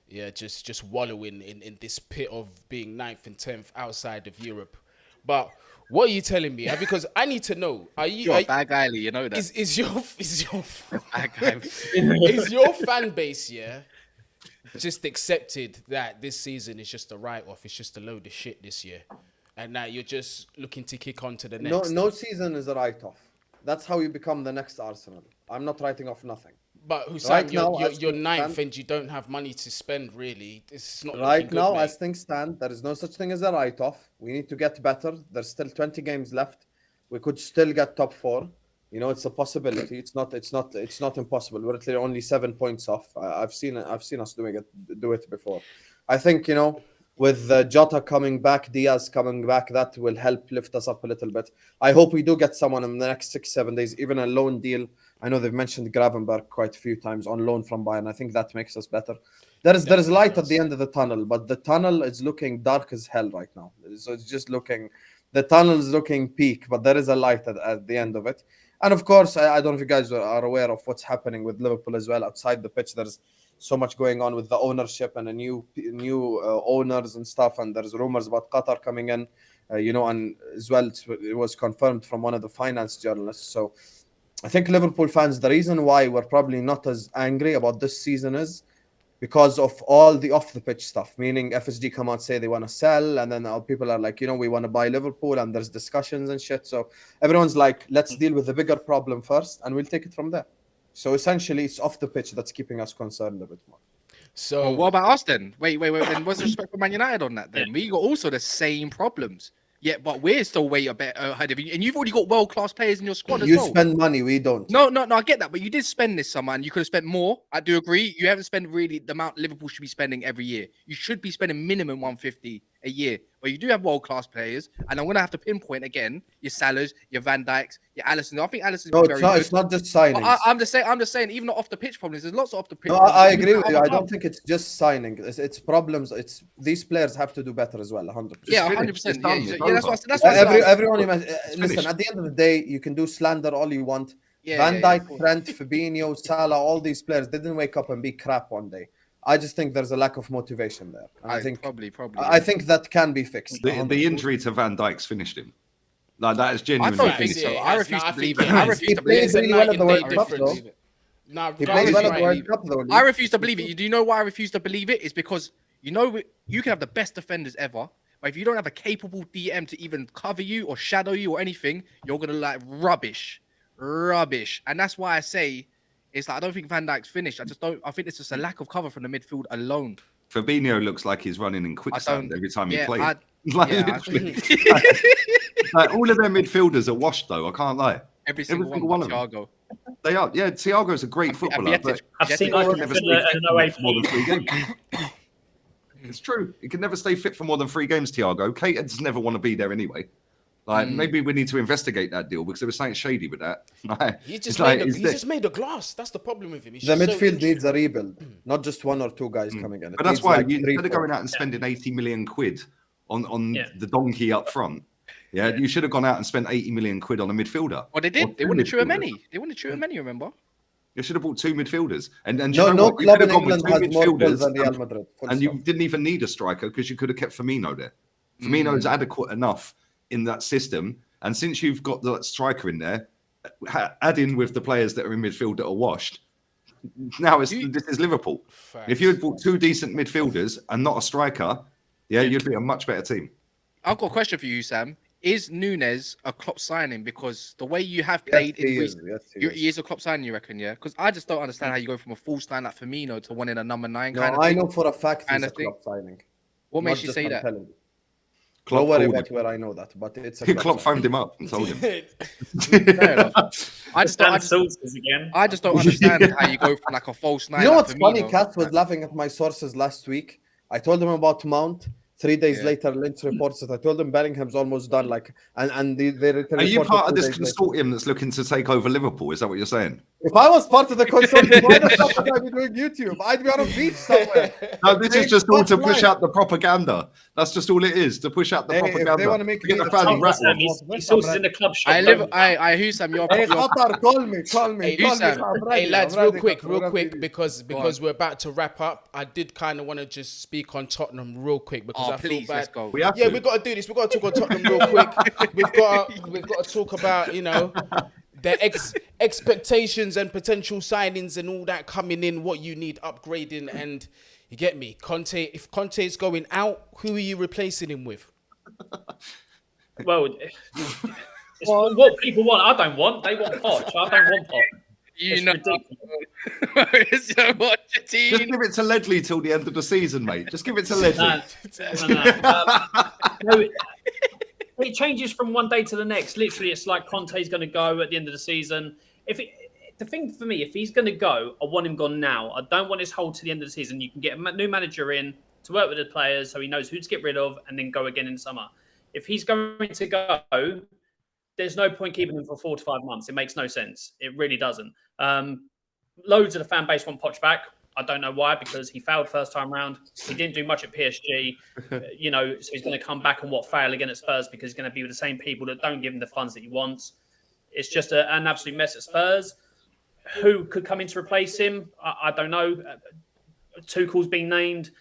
Yeah, just wallowing in this pit of being 9th and 10th outside of Europe. But what are you telling me? Because I need to know. You're a bad guy, Lee, you know that. Is your bad guy. Is your fan base just accepted that this season is just a write-off? It's just a load of shit this year, and now you're just looking to kick on to the next. No season is a write-off. That's how you become the next Arsenal. I'm not writing off nothing. But Husam, you're 9th and you don't have money to spend, really. It's not right now, good, as things stand, there is no such thing as a write-off. We need to get better. There's still 20 games left. We could still get top 4. You know, it's a possibility. It's not impossible. We're literally only 7 points off. I've seen us do it before. I think, you know, with Jota coming back, Diaz coming back, that will help lift us up a little bit. I hope we do get someone in the next 6-7 days, even a loan deal. I know they've mentioned Gravenberg quite a few times on loan from Bayern. I think that makes us better. There is light at the end of the tunnel, but the tunnel is looking dark as hell right now. So it's just looking, the tunnel is looking peak, but there is a light at the end of it. And of course, I don't know if you guys are aware of what's happening with Liverpool as well outside the pitch. There's so much going on with the ownership and the new owners and stuff. And there's rumors about Qatar coming in, you know, and as well, it was confirmed from one of the finance journalists. So I think Liverpool fans, the reason why we're probably not as angry about this season is because of all the off the pitch stuff, meaning FSG come out, say they want to sell, and then people are like, you know, we want to buy Liverpool, and there's discussions and shit. So everyone's like, let's deal with the bigger problem first, and we'll take it from there. So essentially, it's off the pitch that's keeping us concerned a bit more. So well, what about us then? Wait. Then what's the respect for Man United on that then? We got also the same problems. Yeah, but we're still way ahead of you. And you've already got world-class players in your squad as well. You spend money, we don't. No, I get that. But you did spend this summer and you could have spent more. I do agree. You haven't spent really the amount Liverpool should be spending every year. You should be spending minimum 150 a year. But you do have world-class players. And I'm going to have to pinpoint again your Salahs, your Van Dijks, your Alisson. I think Alisson's very good. It's not just signings. I'm just saying, even off the pitch problems, there's lots of off the pitch. No, I agree with you. I don't think it's just signing. It's problems. It's these players have to do better as well. 100%. Yeah, 100%. Yeah, that's what everyone. Listen, at the end of the day, you can do slander all you want. Van Dijk, Trent, Fabinho, Salah, all these players, they didn't wake up and be crap one day. I just think there's a lack of motivation there. I think probably. I think that can be fixed. The injury to Van Dijk's finished him. Like, that is genuinely. I don't think so. I refuse to believe it. I refuse to believe it. He played well at the World Cup, though. He played well at the World Cup, though. I refuse to believe it. Do you know why I refuse to believe it? It's because, you know, you can have the best defenders ever, but if you don't have a capable DM to even cover you or shadow you or anything, you're going to like rubbish. And that's why I say, it's like, I don't think Van Dijk's finished. I think it's just a lack of cover from the midfield alone. Fabinho looks like he's running in quicksand every time he plays. Literally. Like, all of their midfielders are washed, though. I can't lie. Every single one of them. Thiago. They are. Yeah, Thiago's a great footballer. But I've seen never stay fit for more than 3 games. It's true. He can never stay fit for more than 3 games, Thiago. Cater's never want to be there anyway. Like, maybe we need to investigate that deal because there was something shady with that. He's just made a glass. That's the problem with him. The midfield needs a rebuild, not just 1 or 2 guys coming in. But that's why instead of going out and spending 80 million quid on the donkey up front, you should have gone out and spent 80 million quid on a midfielder. Well, they did. They wanted Tchouameni. Remember? You should have bought 2 midfielders. And no club in England has more goals than Real Madrid. And you didn't even need a striker because you could have kept Firmino there. Firmino is adequate enough in that system. And since you've got the striker in there, add in with the players that are in midfield that are washed. Now this is Liverpool. Facts. If you had bought 2 decent midfielders and not a striker, you'd be a much better team. I've got a question for you, Sam. Is Nunes a Klopp signing? Because the way you have played, he is a Klopp signing, you reckon? Yeah, because I just don't understand how you go from a false nine like Firmino to one in a number 9 kind of thing. I know for a fact he's a Klopp signing. What makes you say that? Don't worry about where I know that, but it's a Klopp phoned him up and told him. Fair enough. I just don't understand how you go from like a false 9. You know what's funny? Kat was laughing at my sources last week. I told him about Mount. 3 days later, Lynch reports it. I told them Bellingham's almost done. And they are you part of this consortium that's looking to take over Liverpool? Is that what you're saying? If I was part of the consortium, why the fuck would I be doing YouTube? I'd be on a beach somewhere. No, this is just all to push out the propaganda. That's just all it is, to push out the propaganda. If they want to make the fan he sources in the club shop. Husam, you're call me. Hey, lads, real quick, because we're about to wrap up. I did kind of want to just speak on Tottenham real quick because I feel bad. Let's go. We've got to do this. We've got to talk on Tottenham real quick. We've got to talk about, their expectations and potential signings and all that coming in, what you need upgrading, and you get me. Conte, if Conte is going out, who are you replacing him with? Well, it's what people want. I don't want. They want Poch. I don't want Poch. Just give it to Ledley till the end of the season, mate. Just give it to Ledley. it changes from one day to the next. Literally, it's like Conte's going to go at the end of the season. The thing for me, if he's going to go, I want him gone now. I don't want his hold to the end of the season. You can get a new manager in to work with the players so he knows who to get rid of and then go again in summer. If he's going to go, there's no point keeping him for 4 to 5 months. It makes no sense. It really doesn't. Loads of the fan base want Poch back. I don't know why, because he failed first time round. He didn't do much at PSG, so he's going to come back and fail again at Spurs because he's going to be with the same people that don't give him the funds that he wants. It's just an absolute mess at Spurs. Who could come in to replace him? I don't know. Tuchel's been named.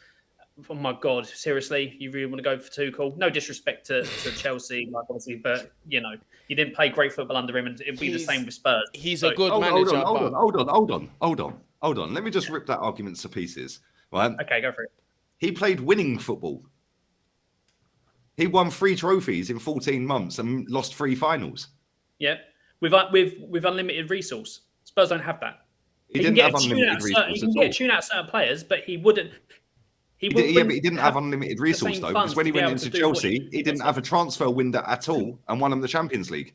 Oh my God, seriously, you really want to go for Tuchel? No disrespect to Chelsea, obviously, but you didn't play great football under him, and it'd be the same with Spurs. He's a good manager. Hold on. Let me just rip that argument to pieces. Right? Okay, go for it. He played winning football. He won 3 trophies in 14 months and lost 3 finals. Yeah, with unlimited resource. Spurs don't have that. He didn't have unlimited resource. He can get a tune out certain players, but he wouldn't. But he didn't have unlimited resource though, because when he went into Chelsea, he didn't have a transfer window at all and won him the Champions League.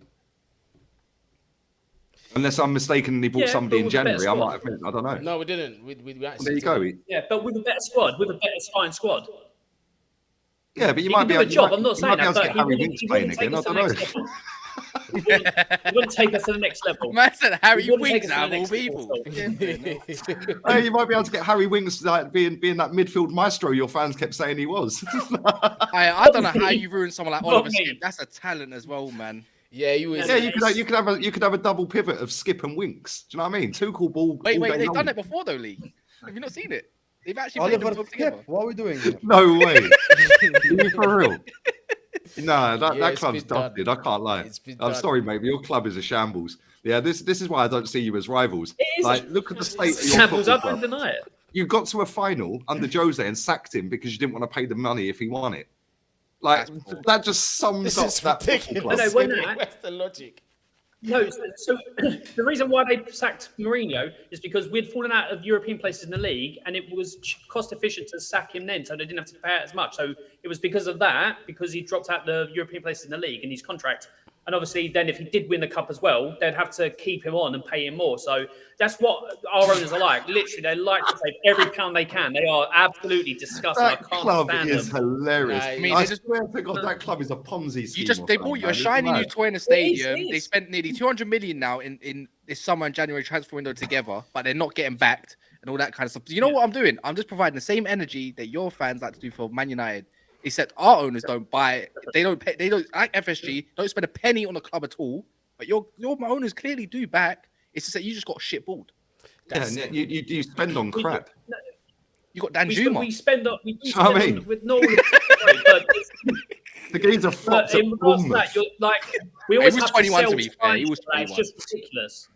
Unless I'm mistaken, he bought somebody in January. I might have missed. I don't know. No, we didn't. We actually there you go. Yeah, but with a better squad, with a better spine squad. Yeah, but you might be able to job. I'm not saying that, but Harry Winks playing again. I don't know. He wouldn't take us to the next level. Man said Harry Winks out of all people. Hey, you might be able to get Harry Winks like being that midfield maestro your fans kept saying he was. I don't know how you ruined someone like Oliver Skip. That's a talent as well, man. Yeah, you could have a double pivot of Skip and Winks. Do you know what I mean? Two cool ball. Wait, they've done it before though, Lee. Have you not seen it? They've actually played them together. What are we doing here? No way. Are you for real? No, that club's dusted. I can't lie. I'm sorry, mate. Your club is a shambles. Yeah, this is why I don't see you as rivals. Like, look at the state of your shambles. I football don't club. deny it. You got to a final under Jose and sacked him because you didn't want to pay the money if he won it. Like that just sums up that football club. What's the logic? No, so the reason why they sacked Mourinho is because we'd fallen out of European places in the league, and it was cost efficient to sack him then, so they didn't have to pay out as much. So it was because of that, because he dropped out the European places in the league in his contract. And obviously, then if he did win the cup as well, they'd have to keep him on and pay him more. So that's what our owners are like. Literally, they like to save every pound they can. They are absolutely disgusting. That club is hilarious. I swear to God, that club is a Ponzi scheme. They bought you a shiny new toy in the stadium. They spent nearly 200 million now in this summer and January transfer window together, but they're not getting backed and all that kind of stuff. So you know what I'm doing? I'm just providing the same energy that your fans like to do for Man United. Except our owners don't buy it. They don't pay. They don't like FSG. Don't spend a penny on the club at all. But your owners clearly do back. It's just that you just got shitballed. Yeah, you spend on crap. You got Dan Juma. We spend on. We do I spend mean, with no. But the games are flopped. in regards to that, you're like we always was have 21 to to sell be fair. He was It's 21. just ridiculous.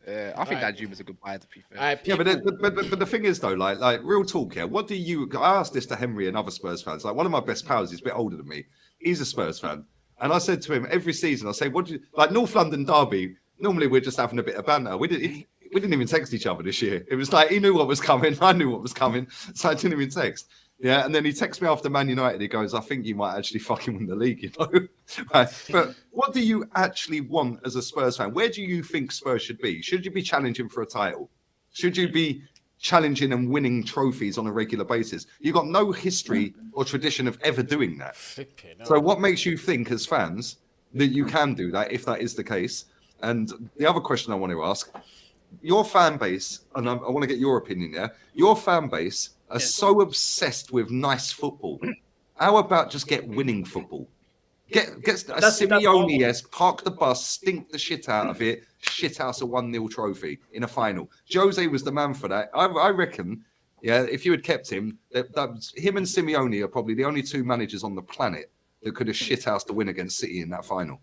I think Dan Juma's a good buyer, to be fair. Yeah, but the thing is though, like real talk here. What do you? I asked this to Henry and other Spurs fans. Like one of my best pals, he's a bit older than me. He's a Spurs fan, and I said to him every season, I say, "What do you like North London derby?" Normally we're just having a bit of banter. We didn't even text each other this year. It was like he knew what was coming, I knew what was coming, so I didn't even text. Yeah, and then he texts me after Man United. He goes, "I think you might actually fucking win the league, you know." Right. But what do you actually want as a Spurs fan? Where do you think Spurs should be? Should you be challenging for a title? Should you be challenging and winning trophies on a regular basis? You've got no history or tradition of ever doing that. So what makes you think as fans that you can do that if that is the case? And the other question I want to ask, your fan base, and I want to get your opinion there, your fan base are so obsessed with nice football. How about just get winning football? Get a Simeone-esque, park the bus, stink the shit out of it, shit house a 1-0 trophy in a final. Jose was the man for that. I reckon, if you had kept him, him and Simeone are probably the only 2 managers on the planet that could have shit housed the win against City in that final.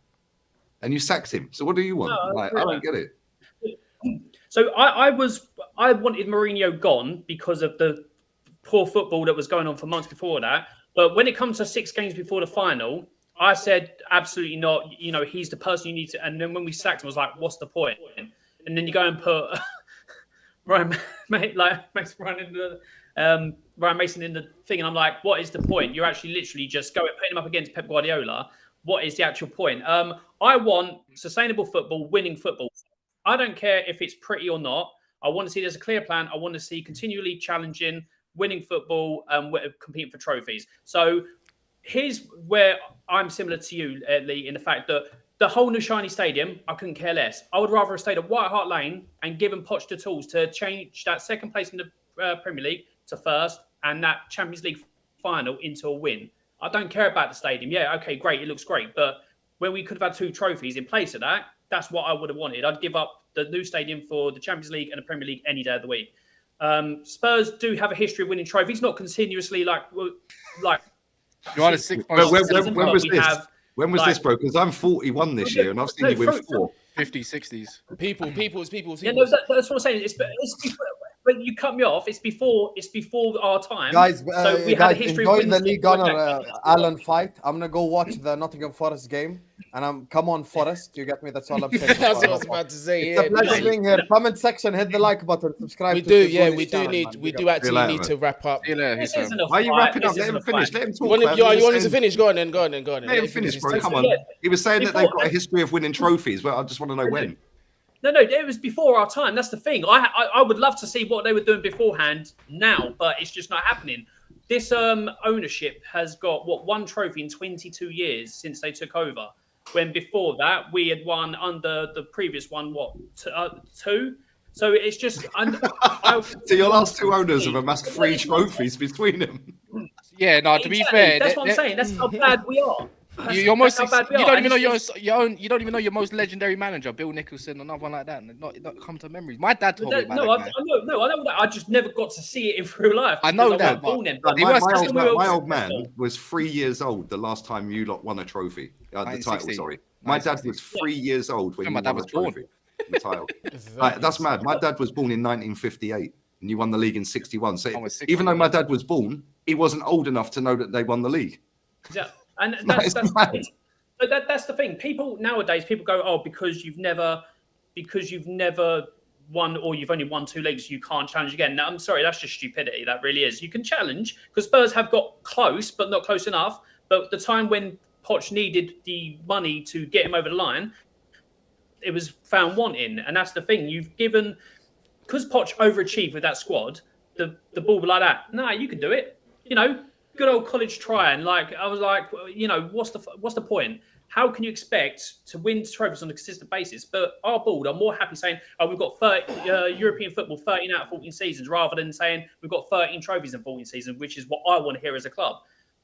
And you sacked him. So what do you want? I don't get it. So I wanted Mourinho gone because of the poor football that was going on for months before that. But when it comes to 6 games before the final, I said absolutely not. You know, he's the person you need to. And then when we sacked him, I was like, what's the point? And then you go and put Ryan Mason in the thing, and I'm like, what is the point? You're actually literally just putting him up against Pep Guardiola what is the actual point? I want sustainable football, winning football. I don't care if it's pretty or not. I want to see there's a clear plan. I want to see continually challenging, winning football, and competing for trophies. So here's where I'm similar to you, Lee, in the fact that the whole new shiny stadium, I couldn't care less. I would rather have stayed at White Hart Lane and given Poch the tools to change that second place in the Premier League to first and that Champions League final into a win. I don't care about the stadium. Yeah, okay, great. It looks great. But when we could have had 2 trophies in place of that, that's what I would have wanted. I'd give up the new stadium for the Champions League and the Premier League any day of the week. Spurs do have a history of winning trophies, not continuously like You're on a 6 When was this, bro? Because I'm 41 this year, and I've seen you win 4. 50s, 60s. People's. Yeah, no, that's what I'm saying. It's before, when you cut me off, it's before our time. Guys, so we had a history of enjoy the winning League Gunner Alan fight. I'm gonna go watch the Nottingham Forest game, and come on Forest. You get me? That's all I'm saying. That's what I was about to say. It's a pleasure being here. Comment section, hit the like button, subscribe. We to do, the yeah, Guni we do channel, need, man. we do actually need to wrap up. This isn't a Why are you fight. wrapping up? This Let him isn't a finish. fight. Let him talk. You man. want him to finish? Go on then. Let him finish, bro. Come on. He was saying that they've got a history of winning trophies. Well, I just want to know when. No, it was before our time. That's the thing. I would love to see what they were doing beforehand now, but it's just not happening. This ownership has got, one trophy in 22 years since they took over. When before that, we had won under the previous one, 2? So it's just... So your last 2 owners have amassed 3 trophies between them. Yeah, no, to be fair... That's what I'm saying. That's how bad we are. You don't even know you don't even know your most legendary manager, Bill Nicholson, another one like that. Not come to memories. My dad told me about that. I know that. I just never got to see it in real life. I know that. My old man was 3 years old the last time you lot won a trophy. The title, sorry. My dad was 3 years old when you won a trophy. The title. That's mad. My dad was born in 1958, and you won the league in 61. So even though my dad was born, he wasn't old enough to know that they won the league. Yeah. And that's the thing. People nowadays, go, oh, because you've never won, or you've only won 2 leagues, you can't challenge again. Now, I'm sorry, that's just stupidity. That really is. You can challenge because Spurs have got close, but not close enough. But the time when Poch needed the money to get him over the line, it was found wanting, and that's the thing. You've given, because Poch overachieved with that squad, the ball like that. Nah, you can do it. Good old college try, and I was like, what's the point? How can you expect to win trophies on a consistent basis? But our board are more happy saying, oh, we've got 30, European football 13 out of 14 seasons, rather than saying we've got 13 trophies in 14 seasons, which is what I want to hear as a club.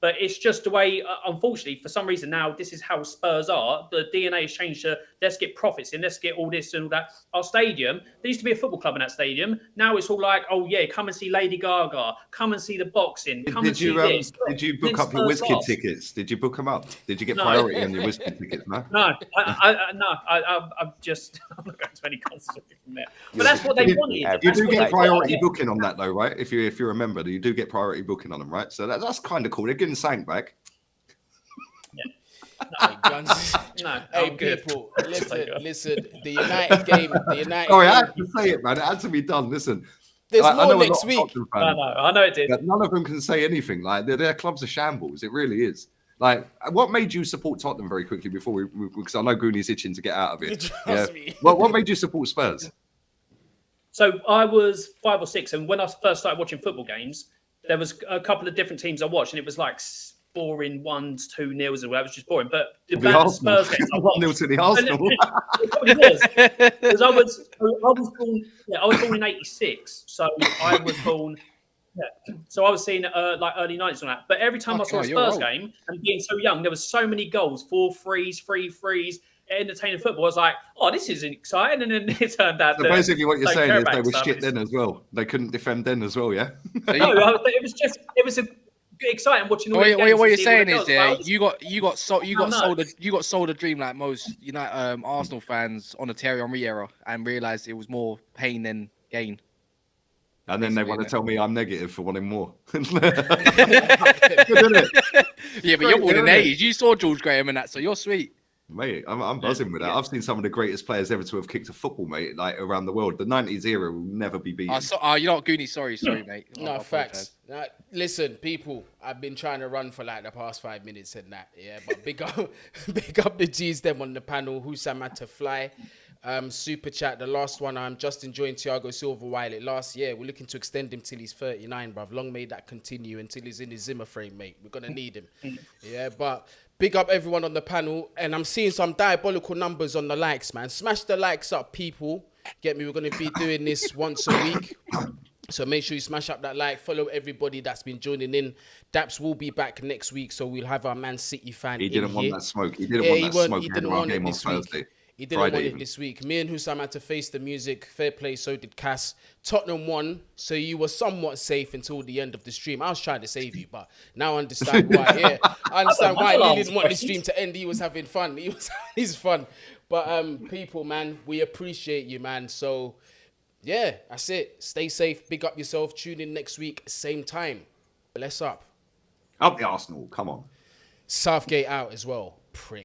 But it's just the way, unfortunately, for some reason now, this is how Spurs are. The DNA has changed to let's get profits in, let's get all this and all that. Our stadium, there used to be a football club in that stadium. Now it's all like, oh yeah, come and see Lady Gaga, come and see the boxing, come and see this. Did you book up your WizKid tickets? Did you book them up? Did you get priority on your WizKid tickets? No, I'm not going to any concerts from there. But that's what they wanted. You do get priority booking on that though, right? If you remember, you do get priority booking on them, right? So that's kind of cool. They're getting sank back. Hey, people, listen. The United game. Sorry, I had to say it, man. It had to be done. Listen, there's more next week. I know it did. But none of them can say anything. Like their clubs are shambles. It really is. Like, what made you support Tottenham very quickly before because I know Guni's itching to get out of it. Trust me. What made you support Spurs? So I was 5 or 6, and when I first started watching football games, there was a couple of different teams I watched, and it was like boring 1s, 2-0s, and that was just boring. But the Spurs games I watched, 1-0 to the Arsenal. It probably was, because I was born in '86, so I was born. Yeah. So I was seeing like early 90s on that. But every time I saw a Spurs game, and being so young, there was so many goals, 4 frees, 3 frees, entertaining football. I was like, oh, this isn't exciting. And then it turned out so basically what you're saying is they were shit then as well. They couldn't defend then as well, yeah? No, it was a exciting watching all the games. What you're saying is, you got sold a dream like most Arsenal fans on the Thierry Henry era, and realised it was more pain than gain. And then they want to tell me I'm negative for wanting more. Good, isn't it? Yeah, but you're born in the 80s. You saw George Graham and that, so you're sweet. Mate, I'm buzzing with that. I've seen some of the greatest players ever to have kicked a football, mate, like around the world. The 90s era will never be beaten. You know what, Guni? Sorry, mate. No, facts. Listen, people, I've been trying to run for like the past 5 minutes and that. Yeah, but big up the G's them on the panel. Husam had to fly. Super chat, the last one. I'm just enjoying Thiago Silva while it lasts. Yeah, we're looking to extend him till he's 39, bruv. Long may that continue until he's in his Zimmer frame, mate. We're gonna need him. Yeah, but big up everyone on the panel, and I'm seeing some diabolical numbers on the likes, man. Smash the likes up, people. Get me? We're gonna be doing this once a week. So make sure you smash up that like, follow everybody that's been joining in. Daps will be back next week, so we'll have our Man City fan. He didn't want here. that smoke. He didn't want that smoke. He didn't want it this week. Thursday. He didn't want it this week. Me and Husam had to face the music. Fair play, so did Kas. Tottenham won, so you were somewhat safe until the end of the stream. I was trying to save you, but now I understand why. Yeah, I understand why he didn't want the stream to end. He was having fun. He's fun. But people, man, we appreciate you, man. So yeah, that's it. Stay safe. Big up yourself. Tune in next week, same time. Bless up. Up the Arsenal. Come on. Southgate out as well. Prick.